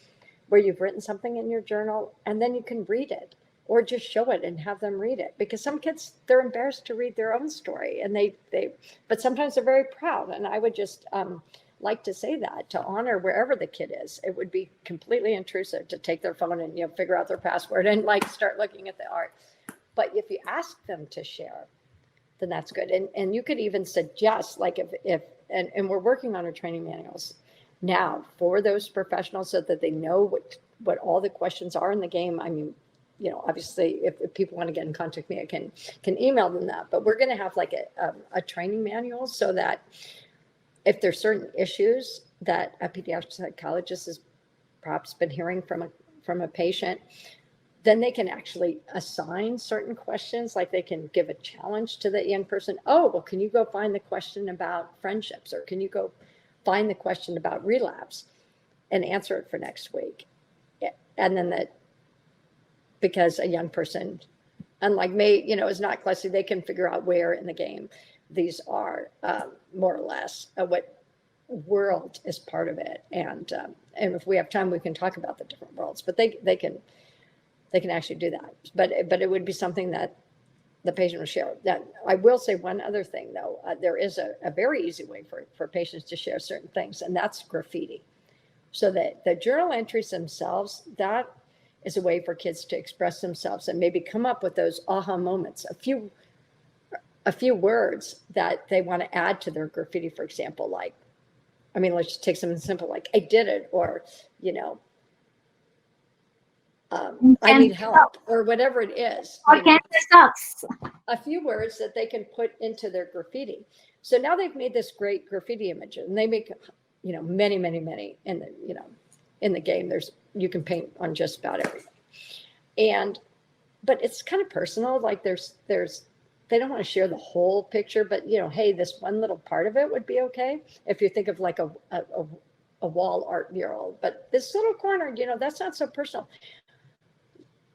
B: where you've written something in your journal, and then you can read it or just show it and have them read it. Because some kids, they're embarrassed to read their own story, and but sometimes they're very proud. And I would just like to say that to honor wherever the kid is. It would be completely intrusive to take their phone and figure out their password and start looking at the art. But if you ask them to share, then that's good. And you could even suggest, like and we're working on our training manuals now for those professionals so that they know what all the questions are in the game. I mean, obviously if people want to get in contact with me, I can email them that, but we're going to have like a training manual so that if there's certain issues that a pediatric psychologist has perhaps been hearing from a patient, then they can actually assign certain questions, like they can give a challenge to the young person. Oh, well, can you go find the question about friendships, or can you go find the question about relapse and answer it for next week? And then because a young person, unlike me, is not clumsy, they can figure out where in the game these are, more or less, what world is part of it. And if we have time, we can talk about the different worlds, but they can actually do that. But it would be something that the patient will share. That I will say one other thing though, there is a very easy way for patients to share certain things, and that's graffiti. So that the journal entries themselves, that is a way for kids to express themselves and maybe come up with those aha moments, a few words that they want to add to their graffiti, for example, like, I mean, let's just take something simple like "I did it," or I need help, or whatever it is.
A: Or cancer sucks.
B: A few words that they can put into their graffiti. So now they've made this great graffiti image, and they make, many, many, many in the game. You can paint on just about everything. But it's kind of personal. Like they don't want to share the whole picture, but hey, this one little part of it would be okay. If you think of like a wall art mural, but this little corner, that's not so personal.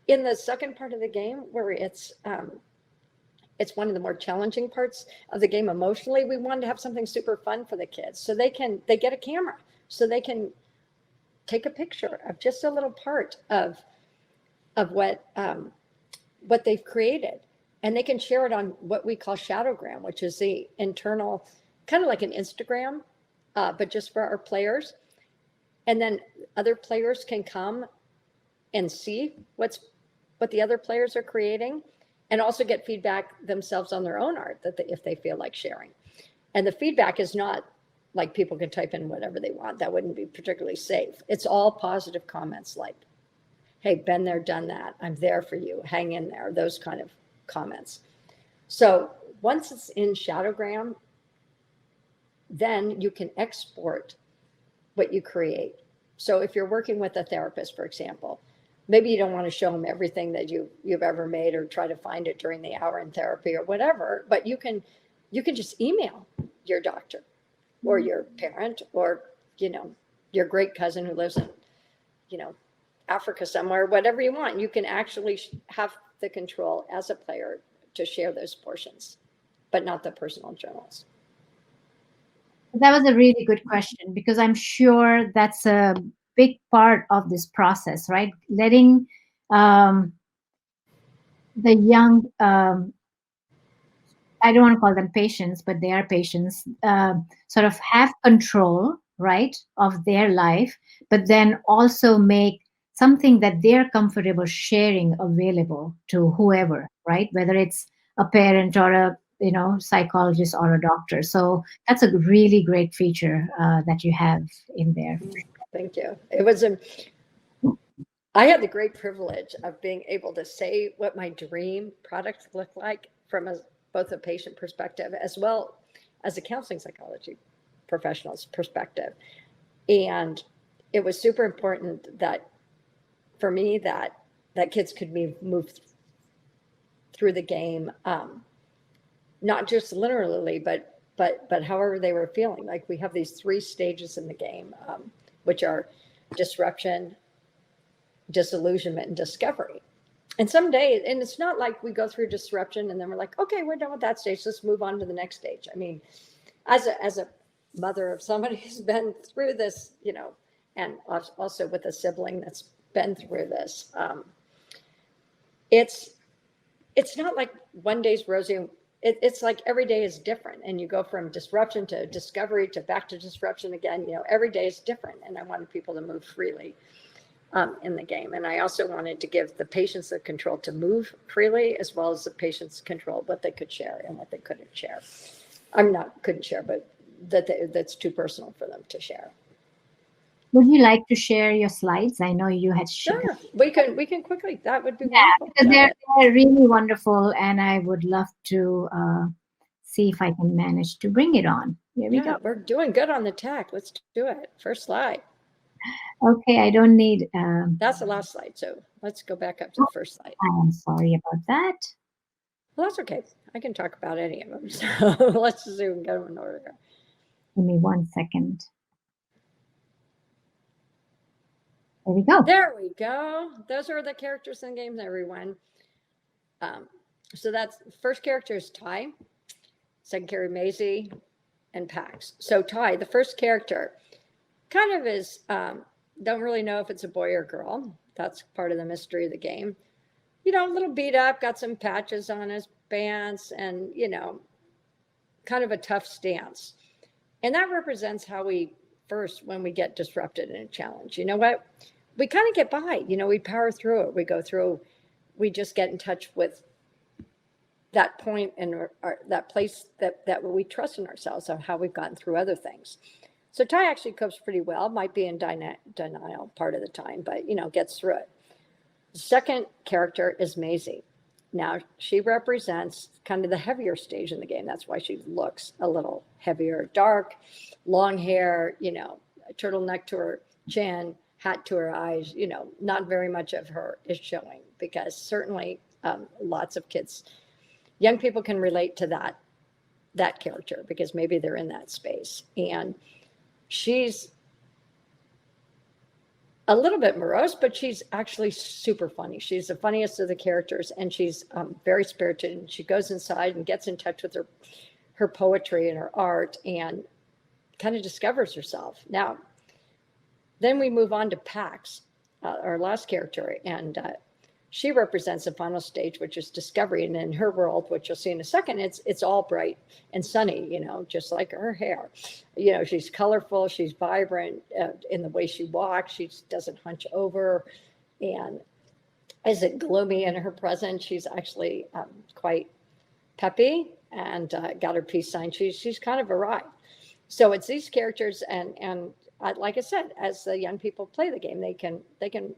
B: In the second part of the game, where it's one of the more challenging parts of the game emotionally, we wanted to have something super fun for the kids. So they get a camera, so they can take a picture of just a little part of what they've created. And they can share it on what we call Shadowgram, which is the internal, kind of like an Instagram, but just for our players. And then other players can come and see what the other players are creating, and also get feedback themselves on their own art if they feel like sharing. And the feedback is not like people can type in whatever they want. That wouldn't be particularly safe. It's all positive comments like, "Hey, been there, done that. I'm there for you. Hang in there." Those kind of comments. So once it's in Shadowgram, then you can export what you create. So if you're working with a therapist, for example, maybe you don't want to show them everything that you've ever made, or try to find it during the hour in therapy or whatever, but you can just email your doctor or your parent, or your great cousin who lives in Africa somewhere, whatever you want. You can actually have the control as a player to share those portions, but not the personal journals.
A: That was a really good question, because I'm sure that's a big part of this process, right? Letting the young, I don't want to call them patients, but they are patients, sort of have control, right, of their life, but then also make something that they're comfortable sharing available to whoever, right? Whether it's a parent or a psychologist or a doctor. So that's a really great feature that you have in there.
B: Thank you. I had the great privilege of being able to say what my dream product looked like from both a patient perspective as well as a counseling psychology professional's perspective. And it was super important that for me that kids could move through the game, not just literally, but however they were feeling. Like we have these 3 stages in the game, which are disruption, disillusionment, and discovery. And some days, and it's not like we go through disruption and then we're like, okay, we're done with that stage. Let's move on to the next stage. I mean, as a mother of somebody who's been through this, and also with a sibling that's been through this, it's not like one day's rosy. It's like every day is different, and you go from disruption to discovery to back to disruption again. Every day is different, and I wanted people to move freely in the game. And I also wanted to give the patients the control to move freely, as well as the patients control what they could share and what they couldn't share. Couldn't share, but that's too personal for them to share.
A: Would you like to share your slides? I know you had shared.
B: Sure, we can quickly. That would be wonderful.
A: Because they're really wonderful, and I would love to see if I can manage to bring it on. Here we go.
B: We're doing good on the tech. Let's do it. First slide.
A: Okay, I don't need.
B: That's the last slide, so let's go back up to the first slide.
A: I am sorry about that.
B: Well, that's okay. I can talk about any of them. So let's just see if we can get them in order.
A: Give me 1 second. There we go.
B: There we go. Those are the characters in the game, everyone. So that's first character is Ty, second character Maisie, and Pax. So Ty, the first character, kind of is don't really know if it's a boy or girl. That's part of the mystery of the game. A little beat up, got some patches on his pants, and kind of a tough stance. And that represents how when we get disrupted in a challenge. You know what? We kind of get by, we power through it. We go through, we just get in touch with that point and that place that we trust in ourselves of how we've gotten through other things. So Ty actually copes pretty well, might be in denial part of the time, but, gets through it. The second character is Maisie. Now, she represents kind of the heavier stage in the game. That's why she looks a little heavier, dark, long hair, a turtleneck to her chin, hat to her eyes, not very much of her is showing, because certainly lots of kids, young people can relate to that character because maybe they're in that space. And she's a little bit morose, but she's actually super funny. She's the funniest of the characters, and she's very spirited, and she goes inside and gets in touch with her poetry and her art and kind of discovers herself. Now, then we move on to Pax, our last character, and she represents the final stage, which is discovery. And in her world, which you'll see in a second, it's all bright and sunny, just like her hair. She's colorful, she's vibrant in the way she walks. She doesn't hunch over and isn't gloomy in her presence. She's actually quite peppy and got her peace sign. She's kind of arrived. So it's these characters, and like I said, as the young people play the game, they can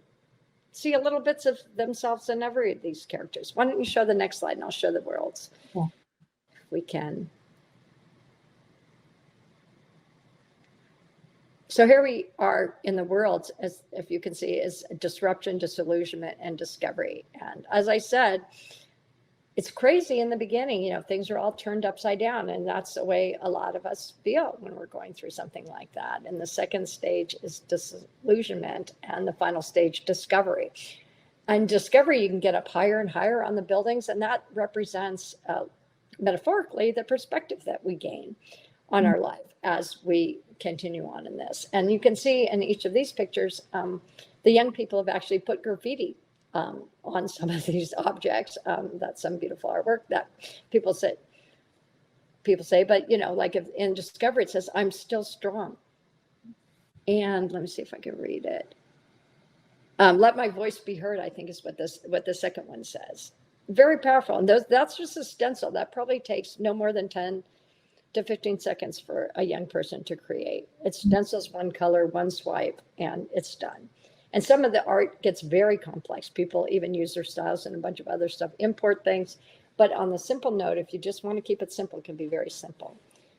B: see a little bits of themselves in every of these characters. Why don't you show the next slide, and I'll show the worlds.
A: Yeah.
B: We can. So here we are in the worlds, as if you can see, is disruption, disillusionment, and discovery. And as I said, it's crazy in the beginning, things are all turned upside down, and that's the way a lot of us feel when we're going through something like that. And the second stage is disillusionment, and the final stage, discovery. And discovery, you can get up higher and higher on the buildings, and that represents, metaphorically, the perspective that we gain on our life as we continue on in this. And you can see in each of these pictures, the young people have actually put graffiti on some of these objects. That's some beautiful artwork that people say, but like if in Discovery, it says, "I'm still strong." And let me see if I can read it. Let my voice be heard, I think is what the second one says. Very powerful. And that's just a stencil. That probably takes no more than 10 to 15 seconds for a young person to create. It stencils one color, one swipe, and it's done. And some of the art gets very complex. People even use their styles and a bunch of other stuff, import things. But on the simple note, if you just want to keep it simple, it can be very simple.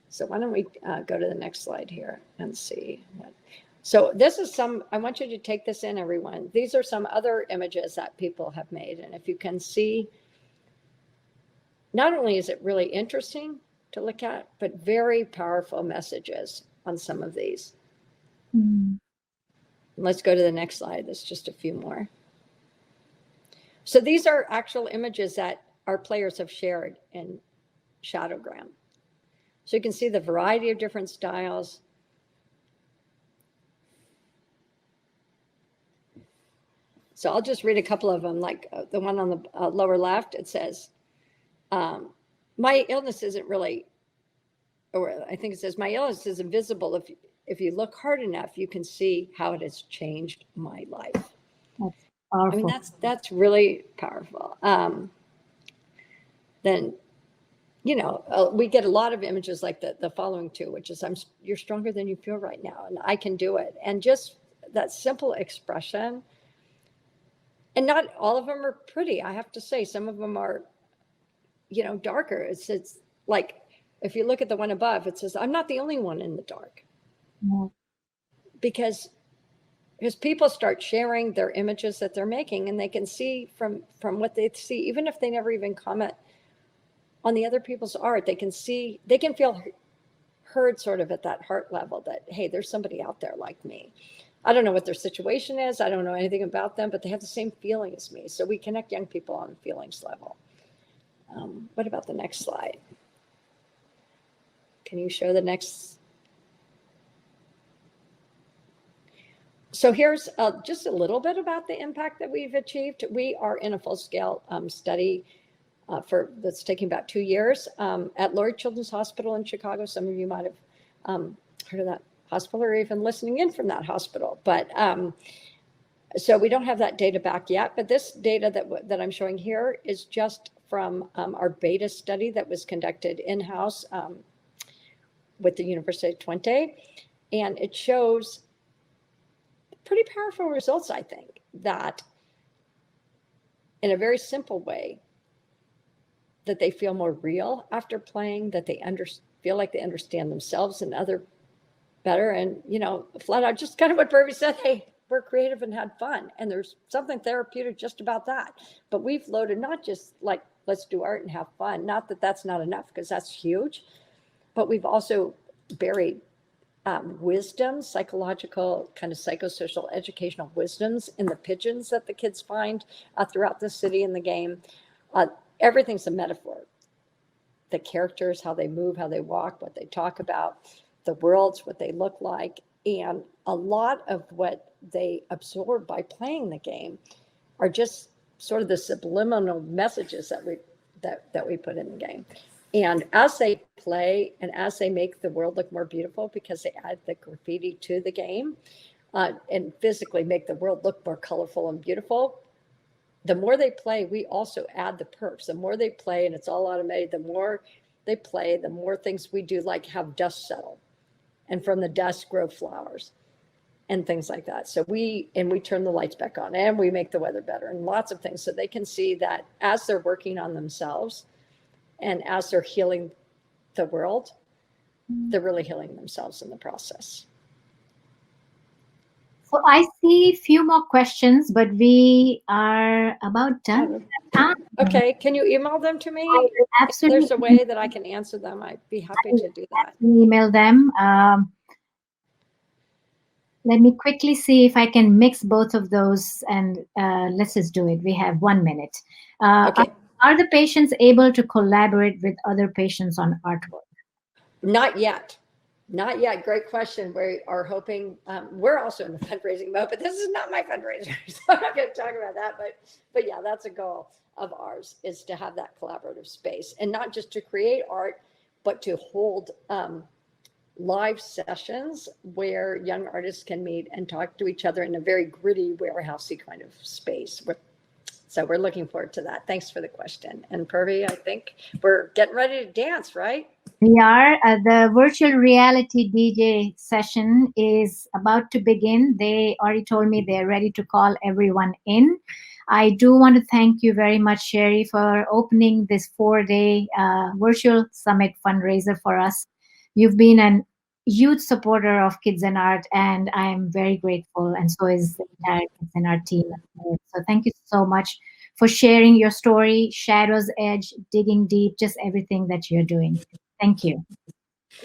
B: So why don't we go to the next slide here and see what. So this is I want you to take this in, everyone. These are some other images that people have made. And if you can see, not only is it really interesting to look at, but very powerful messages on some of these. Let's go to the next slide. There's just a few more. So these are actual images that our players have shared in Shadowgram. So you can see the variety of different styles. So I'll just read a couple of them, like the one on the lower left. It says, my illness isn't really, or I think it says, my illness is invisible. If you look hard enough, you can see how it has changed my life.
A: That's powerful.
B: I mean, that's really powerful. Then, you know, we get a lot of images like the following two, which is, you're stronger than you feel right now, and I can do it. And just that simple expression. And not all of them are pretty, I have to say. Some of them are, you know, darker. It's like, if you look at the one above, it says, I'm not the only one in the dark.
A: No.
B: Because people start sharing their images that they're making, and they can see from what they see, even if they never even comment on the other people's art, they can feel heard sort of at that heart level that, hey, there's somebody out there like me. I don't know what their situation is. I don't know anything about them, but they have the same feeling as me. So we connect young people on a feelings level. What about the next slide? Can you show the next? So here's just a little bit about the impact that we've achieved. We are in a full-scale study that's taking about 2 years at Lurie Children's Hospital in Chicago. Some of you might have heard of that hospital or even listening in from that hospital. But so we don't have that data back yet, but this data that I'm showing here is just from our beta study that was conducted in-house with the University of Twente. And it shows pretty powerful results, I think, that in a very simple way, that they feel more real after playing, that they feel like they understand themselves and other better. And, you know, flat out, just kind of what Purvi said, hey, we're creative and had fun. And there's something therapeutic just about that. But we've loaded not just like, let's do art and have fun. Not that that's not enough, because that's huge. But we've also buried wisdom, psychological, kind of psychosocial, educational wisdoms in the pigeons that the kids find throughout the city in the game. Everything's a metaphor. The characters, how they move, how they walk, what they talk about, the worlds, what they look like. And a lot of what they absorb by playing the game are just sort of the subliminal messages that we put in the game. And as they play and as they make the world look more beautiful, because they add the graffiti to the game and physically make the world look more colorful and beautiful, the more they play, we also add the perks. The more they play, and it's all automated, the more they play, the more things we do, like have dust settle. And from the dust grow flowers and things like that. So we turn the lights back on, and we make the weather better, and lots of things. So they can see that as they're working on themselves and as they're healing the world, they're really healing themselves in the process.
A: So I see a few more questions, but we are about done.
B: Okay, can you email them to me?
A: Absolutely.
B: If there's a way that I can answer them, I'd be happy to do that.
A: Email them. Let me quickly see if I can mix both of those, and let's just do it. We have 1 minute.
B: Okay.
A: Are the patients able to collaborate with other patients on artwork?
B: Not yet. Not yet. Great question. We are hoping, we're also in the fundraising mode, but this is not my fundraiser, so I'm not going to talk about that. But yeah, that's a goal of ours, is to have that collaborative space, and not just to create art, but to hold live sessions where young artists can meet and talk to each other in a very gritty, warehousey kind of space. So we're looking forward to that. Thanks for the question. And Purvi, I think we're getting ready to dance, right?
A: We are. The virtual reality DJ session is about to begin. They already told me they're ready to call everyone in. I do want to thank you very much, Sheri, for opening this 4-day virtual summit fundraiser for us. You've been an huge supporter of Kids and Art, and I am very grateful, and so is the entire Kids and Art team. So thank you so much for sharing your story, Shadow's Edge, digging deep, just everything that you're doing. Thank you.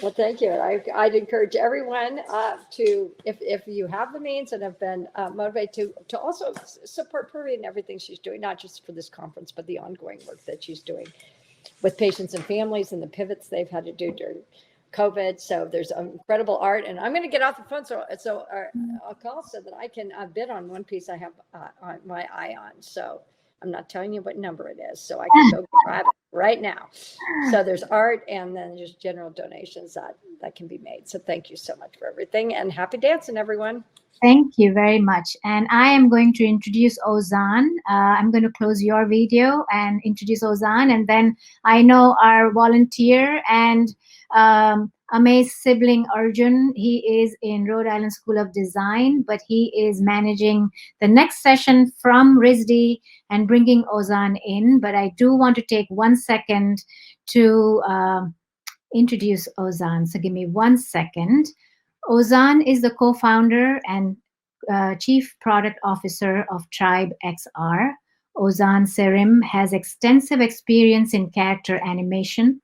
B: Well, thank you. I'd encourage everyone to, if you have the means and have been motivated to also support Purvi and everything she's doing, not just for this conference, but the ongoing work that she's doing with patients and families and the pivots they've had to do during COVID. So there's incredible art, and I'm going to get off the phone so I'll call so that I can bid on one piece I have on my eye on. So I'm not telling you what number it is, so I can go grab it right now. So there's art, and then just general donations that can be made. So thank you so much for everything, and happy dancing, everyone.
A: Thank you very much. And I am going to introduce Ozan. I'm going to close your video and introduce Ozan. And then I know our volunteer and Ame's sibling Arjun, he is in Rhode Island School of Design, but he is managing the next session from RISD and bringing Ozan in. But I do want to take 1 second to introduce Ozan. So give me 1 second. Ozan is the co-founder and chief product officer of Tribe XR. Ozan Serim has extensive experience in character animation,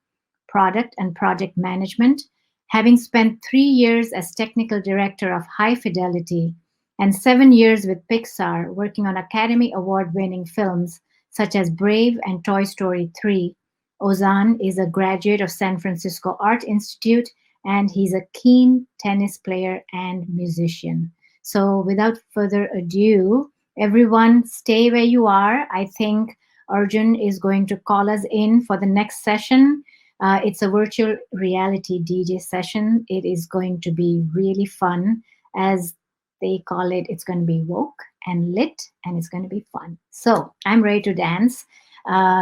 A: product and project management, having spent 3 years as technical director of High Fidelity and 7 years with Pixar, working on Academy Award-winning films such as Brave and Toy Story 3. Ozan is a graduate of San Francisco Art Institute, and he's a keen tennis player and musician. So without further ado, everyone stay where you are. I think Arjun is going to call us in for the next session. It's a virtual reality DJ session. It is going to be really fun. As they call it, it's going to be woke and lit, and it's going to be fun. So I'm ready to dance.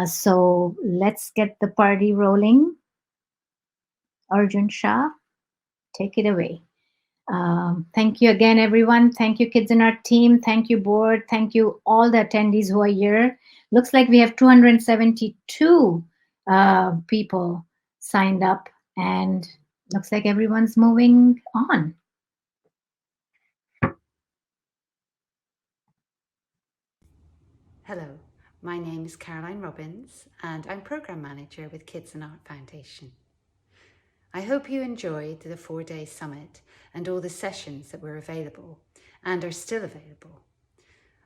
A: So let's get the party rolling. Arjun Shah, take it away. Thank you again, everyone. Thank you, Kids and Art team. Thank you, board. Thank you, all the attendees who are here. Looks like we have 272 people signed up, and looks like everyone's moving on.
H: Hello, my name is Caroline Robbins, and I'm Programme Manager with Kids and Art Foundation. I hope you enjoyed the 4-day summit and all the sessions that were available and are still available.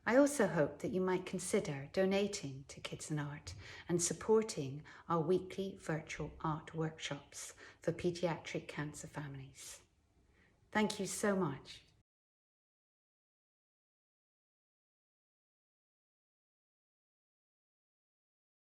H: I also hope that you might consider donating to Kids and Art and supporting our weekly virtual art workshops for paediatric cancer families. Thank you so much.